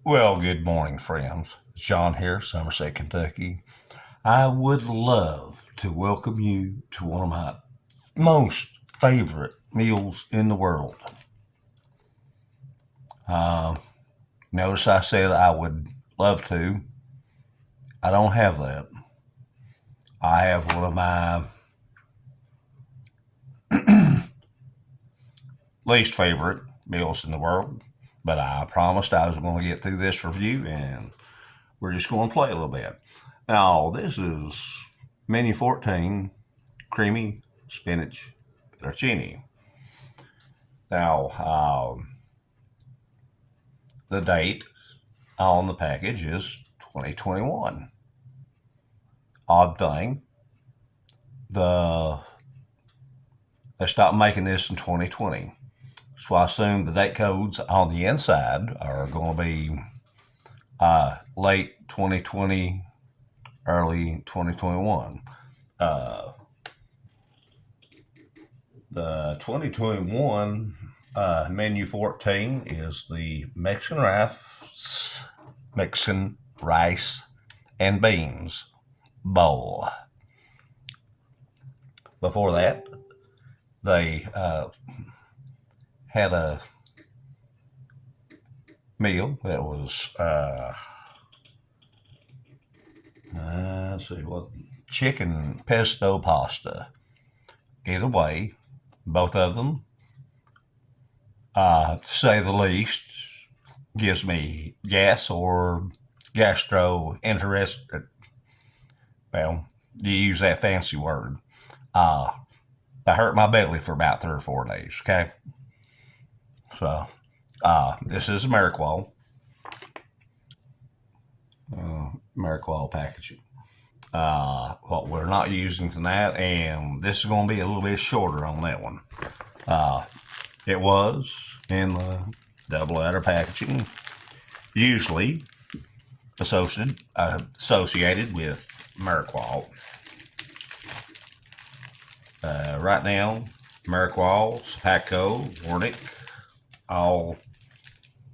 Well, good morning, friends. It's John here, Somerset, Kentucky. I would love to welcome you to one of my most favorite meals in the world. Uh, Notice I said I would love to. I don't have that. I have one of my least favorite meals in the world, but I promised I was going to get through this review and we're just going to play a little bit. Now, this is menu 14 creamy spinach fettuccine. Now, the date on the package is 2021. Odd thing, the they stopped making this in 2020. So I assume the date codes on the inside are going to be late 2020, early 2021. Uh, the 2021 menu 14 is the Mexican rice and beans bowl. Before that, they had a meal that was let's see what chicken pesto pasta. Either way, both of them, to say the least, gives me gas or gastro interest. Well, you use that fancy word. Uh, I hurt my belly for about 3 or 4 days. Okay, so this is Ameriqual, Ameriqual packaging. What we're not using tonight, and this is going to be a little bit shorter on that one. It was in the double letter packaging, usually associated with Ameriqual. Right now, Ameriqual, Spatco, Warnick, all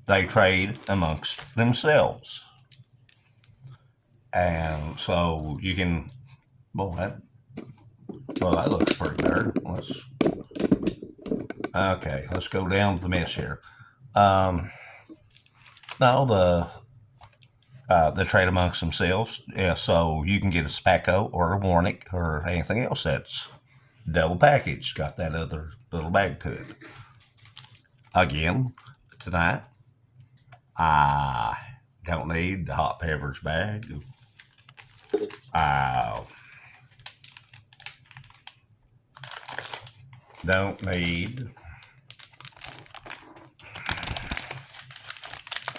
they trade amongst themselves. And so you can, well, that looks pretty good. Let's go down to the mess here. No, they trade amongst themselves. Yeah, so you can get a Spatco or a Warnick or anything else that's double packaged, got that other little bag to it. Again, tonight, I don't need the hot peppers bag. I don't need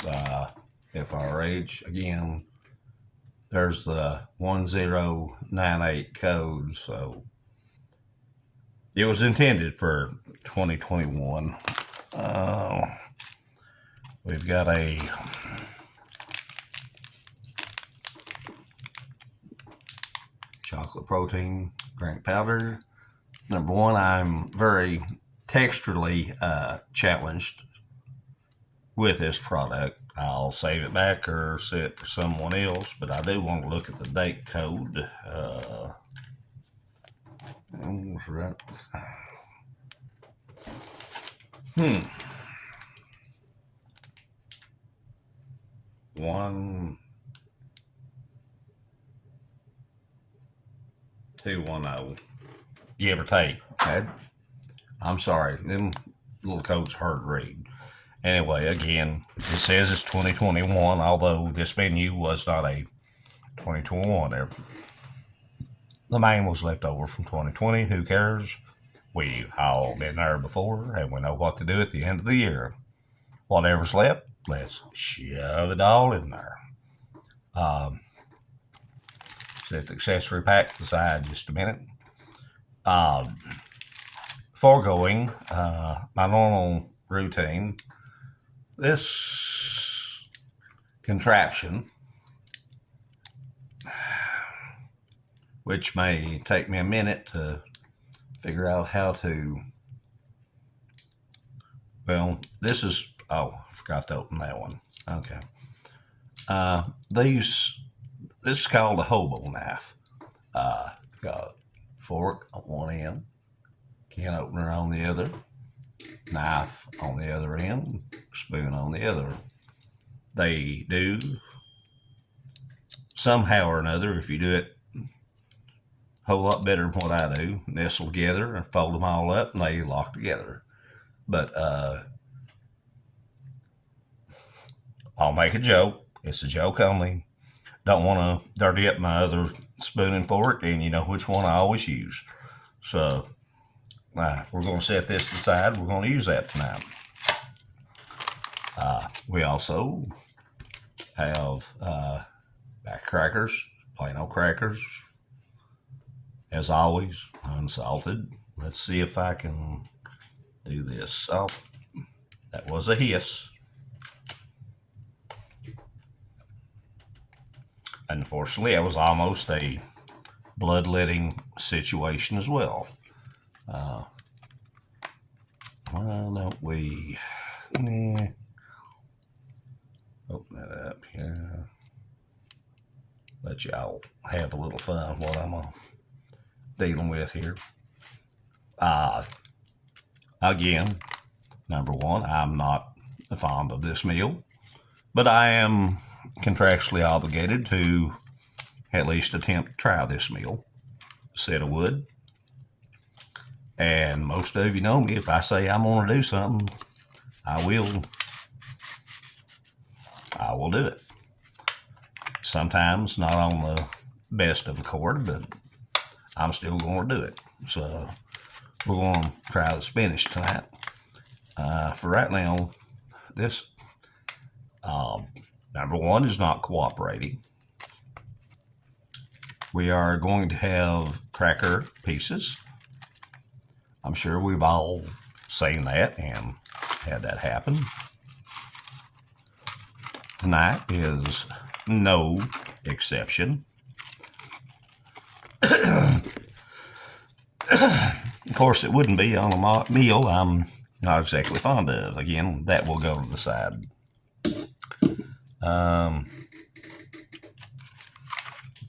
the FRH. Again, there's the 1098 code, so it was intended for 2021. We've got a chocolate protein drink powder. Number one, I'm very texturally challenged with this product. I'll save it back or set it for someone else, but I do want to look at the date code. One 210, give or take. Okay? I'm sorry, them little codes are hard to read. Anyway, again, it says it's 2021, although this menu was not a 2021. The main was left over from 2020. Who cares? We've all been there before, and we know what to do at the end of the year. Whatever's left, let's shove it all in there. Set the accessory pack aside just a minute. Foregoing my normal routine, this contraption, which may take me a minute to figure out how to, well, this is, oh, I forgot to open that one. Okay. This is called a hobo knife. Got a fork on one end, can opener on the other, knife on the other end, spoon on the other. They do somehow or another, if you do it a whole lot better than what I do, nestle together and fold them all up and they lock together. But I'll make a joke. It's a joke only. Don't want to dirty up my other spoon and fork, and you know which one I always use. So we're going to set this aside. We're going to use that tonight. We also have back crackers, plain old crackers, as always, unsalted. Let's see if I can do this. Oh, that was a hiss. Unfortunately, it was almost a bloodletting situation as well. Why don't we open that up here? Let y'all have a little fun what I'm dealing with here. Again, number one, I'm not fond of this meal, but I am contractually obligated to at least attempt to try this meal. Said I would. And most of you know me. If I say I'm going to do something, I will do it. Sometimes not on the best of accord, but I'm still going to do it. So we're going to try the spinach tonight. For right now, this number one is not cooperating. We are going to have cracker pieces. I'm sure we've all seen that and had that happen. Tonight is no exception. Of course, it wouldn't be on a meal I'm not exactly fond of. Again, that will go to the side.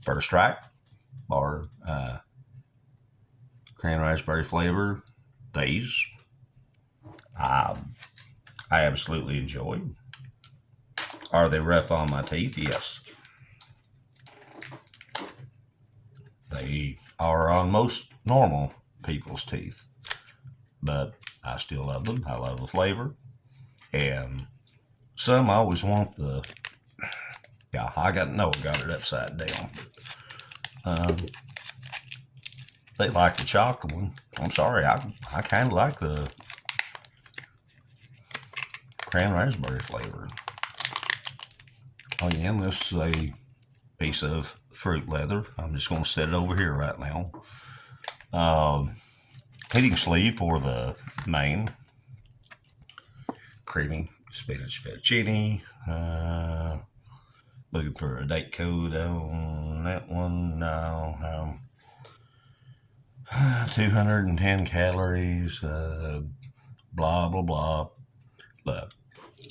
First strike, or cran raspberry flavor. These I absolutely enjoy. Are they rough on my teeth? Yes. They are on most normal people's teeth, but I still love them. I love the flavor, and some always want the. Yeah, I got it upside down. They like the chocolate one. I'm sorry, I kind of like the cran raspberry flavor. Again, this is a piece of fruit leather. I'm just going to set it over here right now. Heating sleeve for the main. Creamy spinach fettuccine. Looking for a date code on that one. No. 210 calories. Blah, blah, blah. Look,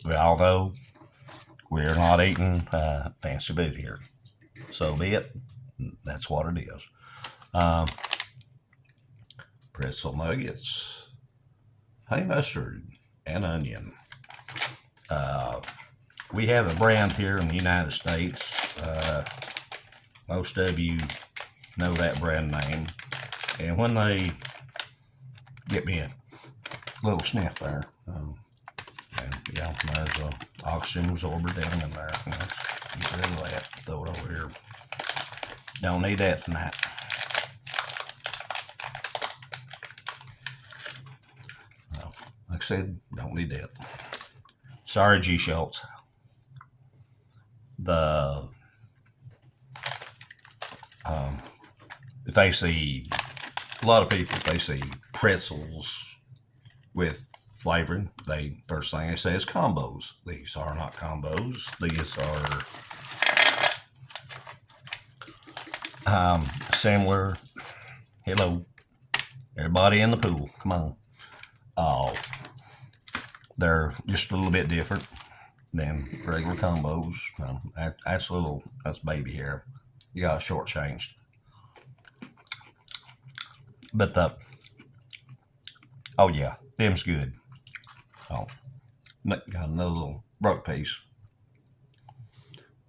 we all know we're not eating fancy food here. So be it. That's what it is. Pretzel nuggets, honey mustard, and onion. We have a brand here in the United States. Most of you know that brand name. And when they get me a little sniff there, and yeah, there's an oxygen absorber down in there. Let's get rid of that. Throw it over here. Don't need that tonight. Well, like I said, don't need that. Sorry, G. Schultz. If they see, a lot of people, if they see pretzels with flavoring, first thing they say is combos. These are not combos. These are similar. Hello, everybody in the pool, come on. They're just a little bit different. Then regular combos. That's baby hair. You got shortchanged. But oh yeah, them's good. Oh, got another little broke piece.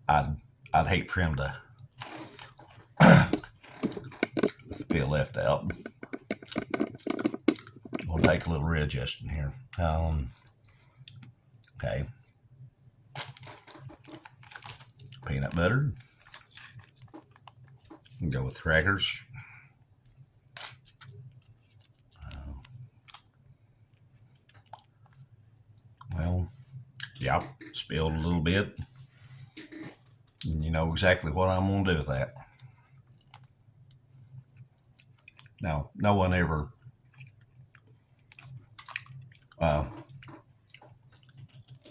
I'd hate for him to feel left out. We'll take a little readjusting here. Okay. Peanut butter. Go with crackers. Well, yeah, spilled a little bit. And you know exactly what I'm going to do with that. Now, no one ever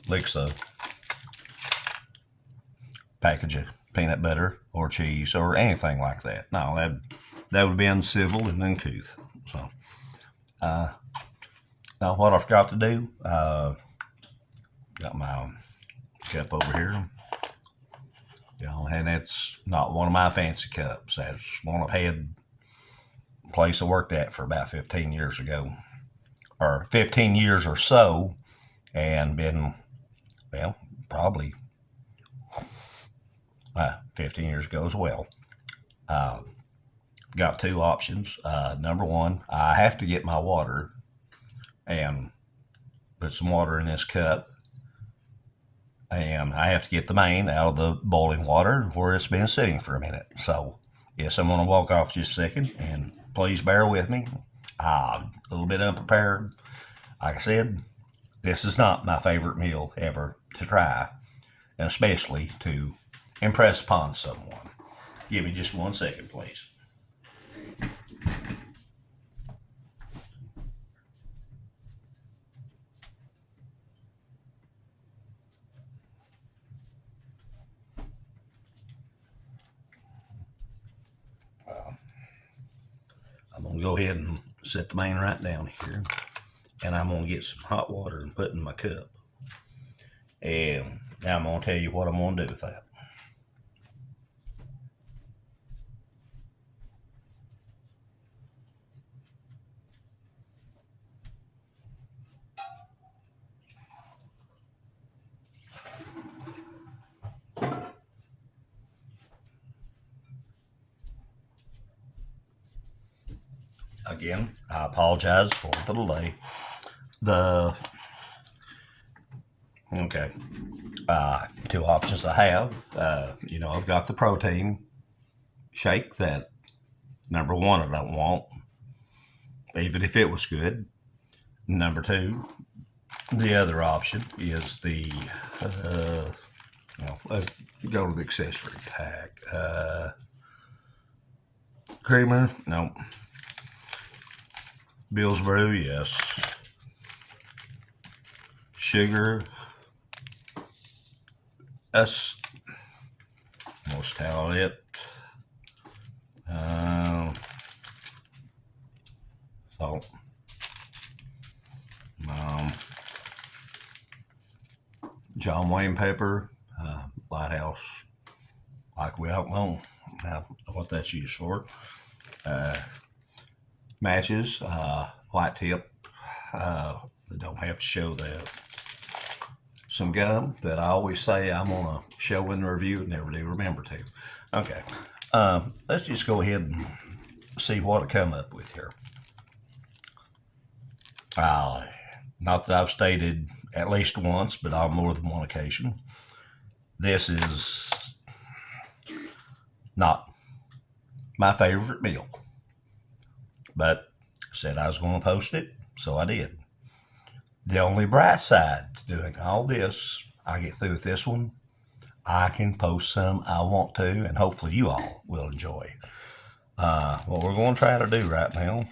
licks a package of peanut butter or cheese or anything like that. No, that would be uncivil and uncouth. So, now what I forgot to do, got my cup over here. You know, and it's not one of my fancy cups. That's one I've had a place I worked at for about 15 years ago, or 15 years or so, and been, well, probably 15 years ago as well. Got two options. Number one, I have to get my water and put some water in this cup, and I have to get the main out of the boiling water where it's been sitting for a minute. So, yes, I'm going to walk off just a second, and please bear with me. A little bit unprepared. Like I said, this is not my favorite meal ever to try, and especially to impress upon someone. Give me just 1 second, please. I'm going to go ahead and set the main right down here, and I'm going to get some hot water and put in my cup. And now I'm going to tell you what I'm going to do with that. Again, I apologize for the delay. Okay, two options I have. I've got the protein shake that, number one, I don't want, even if it was good. Number two, the other option is the, let's go to the accessory pack. Creamer, no. Bill's Brew, yes. Sugar, that's most how it. Salt. John Wayne pepper, Lighthouse, like we don't know what that's used for. Matches, white tip, don't have to show that. Some gum that I always say I'm going to show in the review and never do remember to. Okay, let's just go ahead and see what I come up with here. Not that I've stated at least once, but on more than one occasion, this is not my favorite meal. But I said I was going to post it, so I did. The only bright side to doing all this, I get through with this one, I can post some I want to, and hopefully you all will enjoy. What we're going to try to do right now,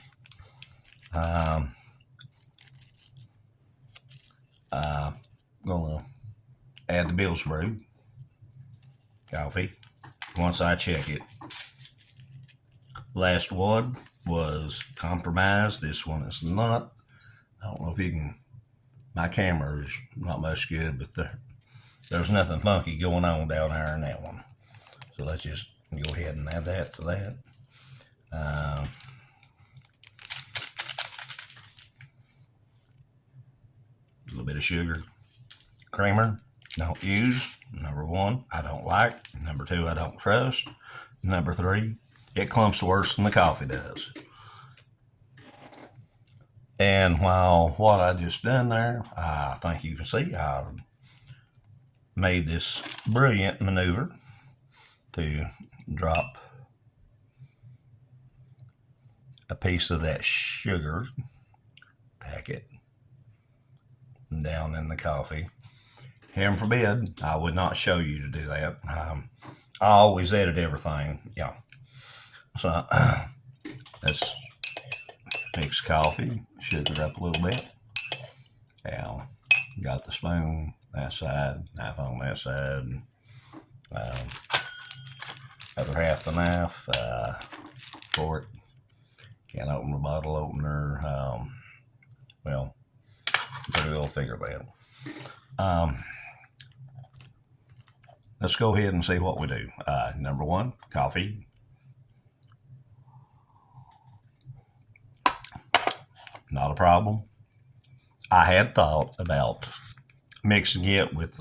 going to add the Bill's Brew coffee once I check it. Last one was compromised. This one is not. I don't know if you can. My camera is not much good, but There's nothing funky going on down there in that one. So let's just go ahead and add that to that. A little bit of sugar. Creamer, don't use. Number 1, I don't like. Number 2, I don't trust. Number 3, it clumps worse than the coffee does. And while what I just done there, I think you can see I made this brilliant maneuver to drop a piece of that sugar packet down in the coffee. Heaven forbid, I would not show you to do that. I always edit everything. Yeah. So let's mix coffee, sugar up a little bit. Now, got the spoon that side, knife on that side. Other half the knife, fork. Can't open the bottle opener. Well, maybe we'll figure that. Let's go ahead and see what we do. Number 1, coffee. Not a problem. I had thought about mixing it with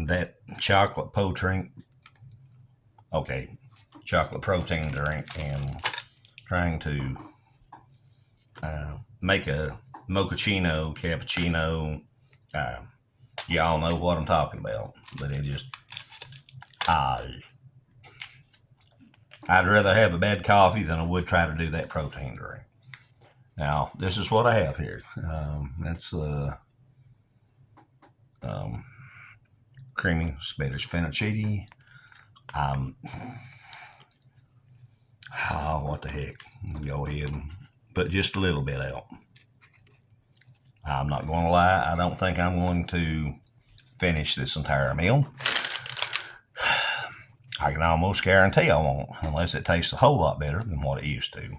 that chocolate protein drink, and trying to make a mochaccino, cappuccino. Y'all know what I'm talking about, but it just, I'd rather have a bad coffee than I would try to do that protein drink. Now, this is what I have here. That's creamy spinach fettuccine. What the heck? Go ahead and put just a little bit out. I'm not going to lie, I don't think I'm going to finish this entire meal. I can almost guarantee I won't, unless it tastes a whole lot better than what it used to.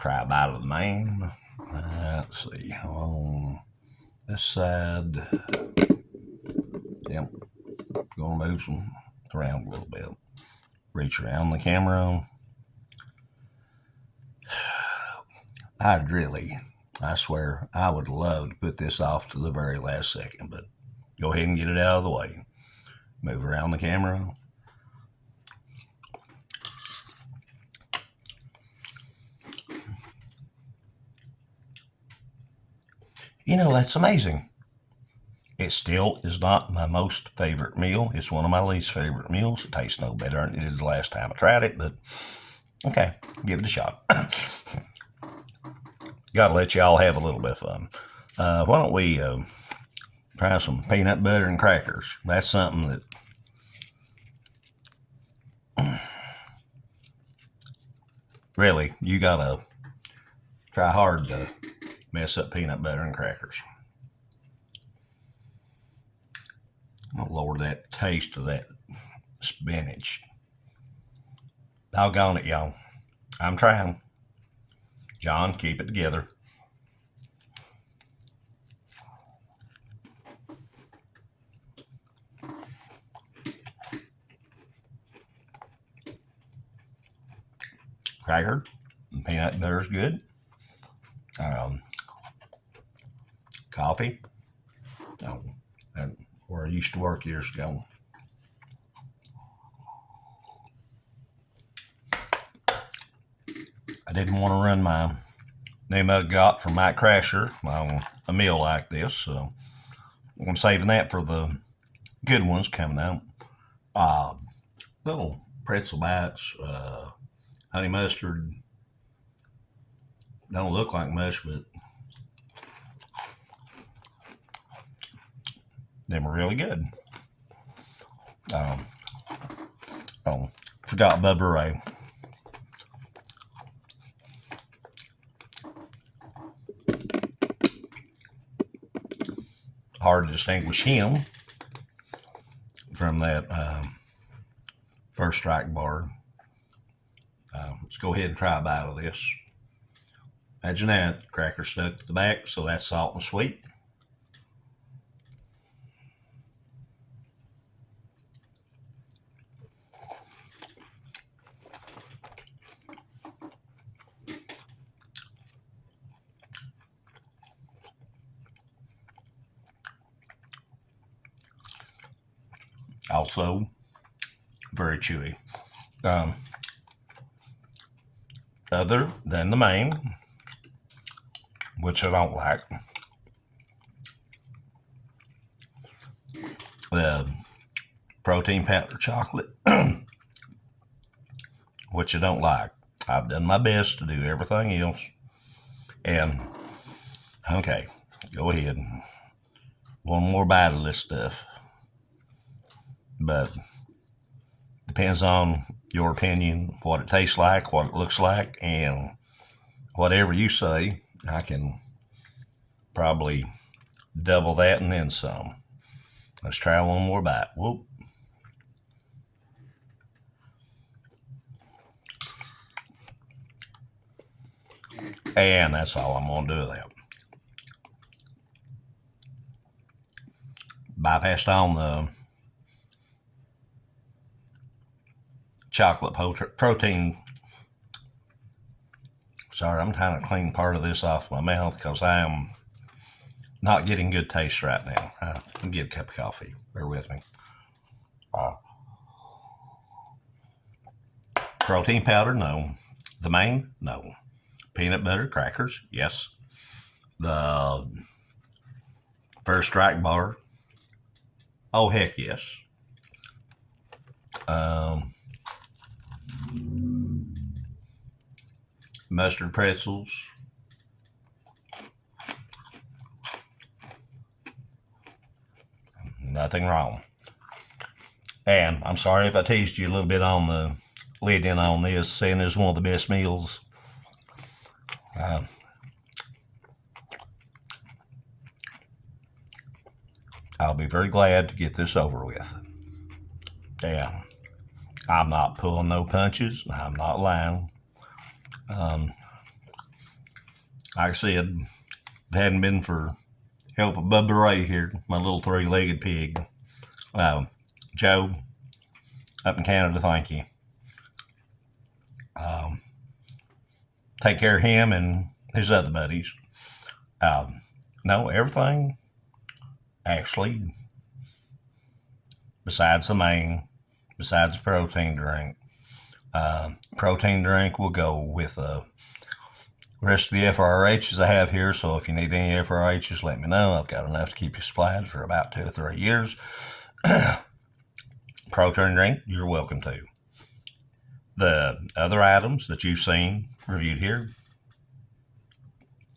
Try a bite of the main. Let's see, on this side, yep, going to move some around a little bit. Reach around the camera. I swear, I would love to put this off to the very last second, but go ahead and get it out of the way. Move around the camera. You know, that's amazing. It still is not my most favorite meal. It's one of my least favorite meals. It tastes no better than it did the last time I tried it, but okay, give it a shot. Gotta let y'all have a little bit of fun. Why don't we try some peanut butter and crackers? That's something that really, you gotta try hard to mess up peanut butter and crackers. I'll lower that taste of that spinach. Doggone it, y'all. I'm trying. John, keep it together. Cracker and peanut butter is good. Coffee. Where I used to work years ago. I didn't want to run my name I got from Mike Crasher on a meal like this, so I'm saving that for the good ones coming out. Little pretzel bites, honey mustard. Don't look like much, but they were really good. Forgot Bubba Ray. Hard to distinguish him from that First Strike bar. Let's go ahead and try a bite of this. Imagine that. Cracker stuck to the back, so that's salt and sweet. Also, very chewy. Um, Other than the main, which I don't like, the protein powder chocolate, which I don't like. I've done my best to do everything else. And, okay, go ahead. One more bite of this stuff. But depends on your opinion, what it tastes like, what it looks like, and whatever you say, I can probably double that and then some. Let's try one more bite. Whoop. And that's all I'm going to do with that. Bypassed on the chocolate protein. Sorry, I'm trying to clean part of this off my mouth because I am not getting good taste right now. I'll get a cup of coffee. Bear with me. Protein powder, no. The main, no. Peanut butter crackers, yes. The First Strike bar, oh heck yes. Mustard pretzels. Nothing wrong. And I'm sorry if I teased you a little bit on the lead in on this, saying it's one of the best meals. I'll be very glad to get this over with. Yeah, I'm not pulling no punches. I'm not lying. Like I said, if it hadn't been for help of Bubba Ray here, my little three-legged pig, Joe, up in Canada, thank you. Take care of him and his other buddies. No, everything actually, besides the main, besides the protein drink. Protein drink will go with the rest of the FRHs I have here. So if you need any FRHs, let me know. I've got enough to keep you supplied for about 2 or 3 years. Protein drink, you're welcome to. The other items that you've seen reviewed here,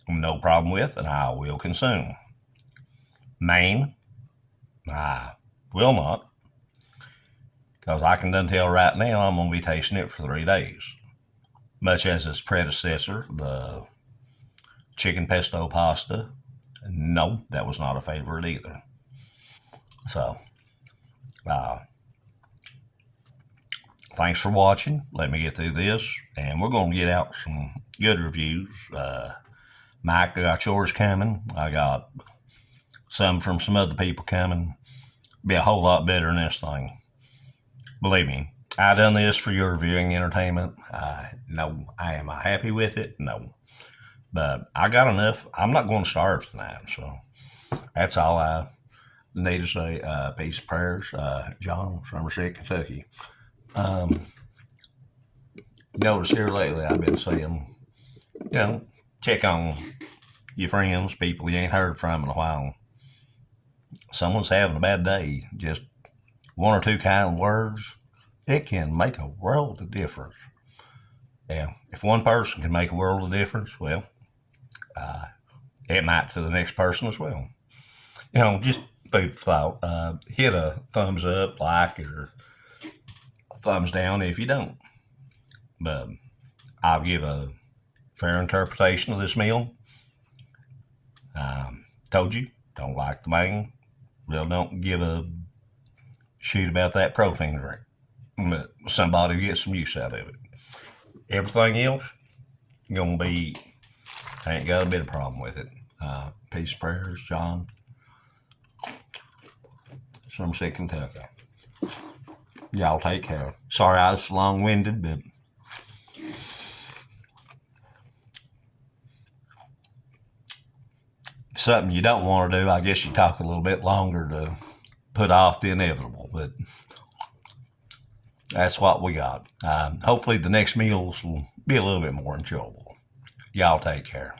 no problem with, and I will consume. Main, I will not, because I can done tell right now I'm going to be tasting it for 3 days. Much as its predecessor, the chicken pesto pasta, no, that was not a favorite either. So, thanks for watching. Let me get through this, and we're going to get out some good reviews. Mike, I got yours coming. I got some from some other people coming. Be a whole lot better than this thing. Believe me, I done this for your viewing entertainment. No, I am I happy with it? No. But I got enough. I'm not going to starve tonight, so that's all I need to say. Peace, prayers. John, Somerset, Kentucky. Notice here lately I've been saying, check on your friends, people you ain't heard from in a while. Someone's having a bad day. Just 1 or 2 kind words, it can make a world of difference. Yeah, if one person can make a world of difference, well, it might to the next person as well. Just food for thought. Hit a thumbs up, like it, or a thumbs down if you don't. But I'll give a fair interpretation of this meal. Told you, don't like the main. Well, don't give a shoot about that protein drink. But somebody will get some use out of it. Everything else going to be I ain't got a bit of problem with it. Peace, prayers, John. Somerset, Kentucky. Y'all take care. Sorry I was long-winded, but something you don't want to do. I guess you talk a little bit longer to put off the inevitable, but that's what we got. Hopefully the next meals will be a little bit more enjoyable. Y'all take care.